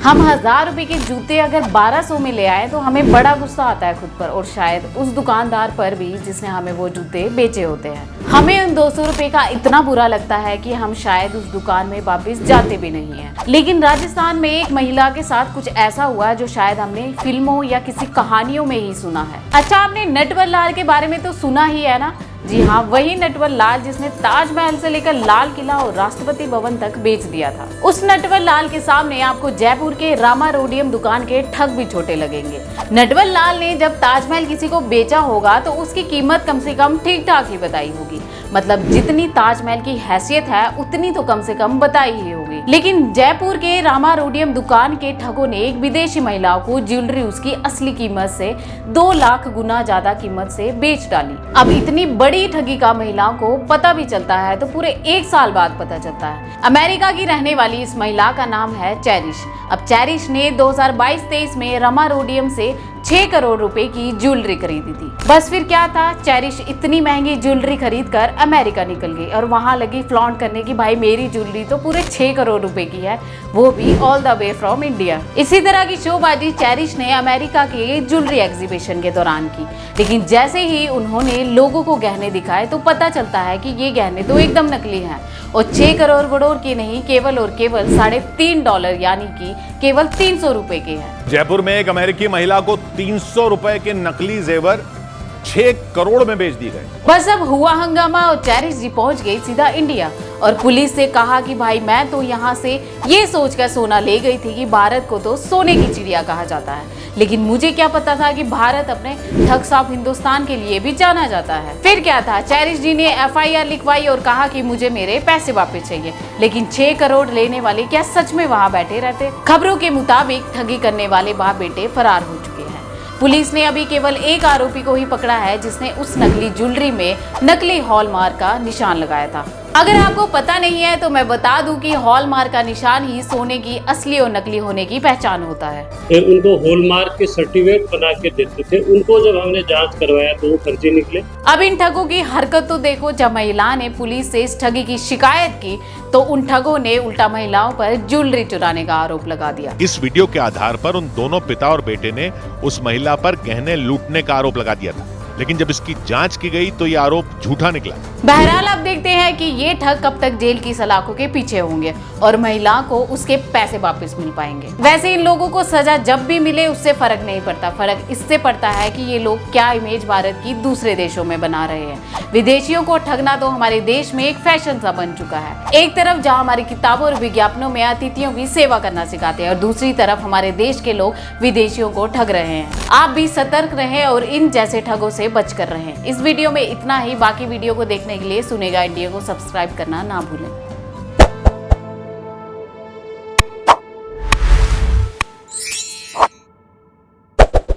हम 1000 रुपए के जूते अगर 1200 में ले आए तो हमें बड़ा गुस्सा आता है खुद पर और शायद उस दुकानदार पर भी जिसने हमें वो जूते बेचे होते हैं। हमें उन 200 रुपए का इतना बुरा लगता है कि हम शायद उस दुकान में वापस जाते भी नहीं हैं। लेकिन राजस्थान में एक महिला के साथ कुछ ऐसा हुआ जो शायद हमने फिल्मों या किसी कहानियों में ही सुना है। अच्छा, आपने नटवर लाल के बारे में तो सुना ही है ना? जी हाँ, वही नटवर लाल जिसने ताजमहल से लेकर लाल किला और राष्ट्रपति भवन तक बेच दिया था। उस नटवर लाल के सामने आपको जयपुर के रामा रोडियम दुकान के ठग भी छोटे लगेंगे। नटवर लाल ने जब ताजमहल किसी को बेचा होगा तो उसकी कीमत कम से कम ठीक ठाक ही बताई होगी, मतलब जितनी ताजमहल की हैसियत है उतनी तो कम से कम बताई ही होगी। लेकिन जयपुर के रामा रोडियम दुकान के ठगों ने एक विदेशी महिला को ज्वेलरी उसकी असली कीमत से 2 लाख गुना ज्यादा कीमत से बेच डाली। अब इतनी बड़ी ठगी का महिलाओं को पता भी चलता है तो पूरे 1 साल बाद पता चलता है। अमेरिका की रहने वाली इस महिला का नाम है चेरिश। अब चेरिश ने 2022-23 में रामा रोडियम से 6 करोड़ रुपए की ज्वेलरी खरीदी थी। बस फिर क्या था, चेरिश इतनी महंगी ज्वेलरी खरीद कर अमेरिका निकल गई और वहां लगी फ्लॉन्ट करने की, भाई मेरी ज्वेलरी तो पूरे 6 करोड़ रुपए की है, वो भी all the way from India. इसी तरह की शोबाजी चेरिश ने अमेरिका के ज्वेलरी एग्जीबिशन के दौरान की। लेकिन जैसे ही उन्होंने लोगों को गहने दिखाए तो पता चलता है कि ये गहने तो एकदम नकली हैं और 6 करोड़ वड़ोर के नहीं, केवल और केवल $3.5 यानी कि केवल 300 रुपए के हैं। जयपुर में एक अमेरिकी महिला को 300 रुपए के नकली जेवर 6 करोड़ में बेच दी गए। बस अब हुआ हंगामा और चेरिश जी पहुंच गई सीधा इंडिया और पुलिस से कहा कि भाई मैं तो यहाँ से ये सोचकर सोना ले गई थी कि भारत को तो सोने की चिड़िया कहा जाता है, लेकिन मुझे क्या पता था कि भारत अपने ठग साफ हिंदुस्तान के लिए भी जाना जाता है। फिर क्या था, चेरिश जी ने FIR लिखवाई और कहा कि मुझे मेरे पैसे वापस चाहिए। लेकिन 6 करोड़ लेने वाले क्या सच में वहाँ बैठे रहते? खबरों के मुताबिक ठगी करने वाले बाप बेटे फरार हो चुके हैं। पुलिस ने अभी केवल एक आरोपी को ही पकड़ा है जिसने उस नकली ज्वेलरी में नकली हॉलमार्क का निशान लगाया था। अगर आपको पता नहीं है तो मैं बता दूं कि हॉलमार्क का निशान ही सोने की असली और नकली होने की पहचान होता है। उनको हॉलमार्क के सर्टिफिकेट बना के देते थे, उनको जब हमने जांच करवाया तो वो फर्जी निकले। अब इन ठगों की हरकत तो देखो, जब महिला ने पुलिस से इस ठगी की शिकायत की तो उन ठगों ने उल्टा महिलाओं पर ज्वेलरी चुराने का आरोप लगा दिया। इस वीडियो के आधार पर उन दोनों पिता और बेटे ने उस महिला पर गहने लूटने का आरोप लगा दिया था, लेकिन जब इसकी जांच की गई तो ये आरोप झूठा निकला। बहरहाल अब देखते हैं कि ये ठग कब तक जेल की सलाखों के पीछे होंगे और महिला को उसके पैसे वापस मिल पाएंगे। वैसे इन लोगों को सजा जब भी मिले उससे फर्क नहीं पड़ता, फर्क इससे पड़ता है कि ये लोग क्या इमेज भारत की दूसरे देशों में बना रहे हैं। विदेशियों को ठगना तो हमारे देश में एक फैशन सा बन चुका है। एक तरफ जहाँ हमारी किताबों और विज्ञापनों में अतिथियों की सेवा करना सिखाते हैं और दूसरी तरफ हमारे देश के लोग विदेशियों को ठग रहे हैं। आप भी सतर्क रहें और इन जैसे ठगों से बच कर रहें। इस वीडियो में इतना ही। बाकी वीडियो को देखने के लिए सुनेगा इंडिया को सब्सक्राइब करना ना भूलें।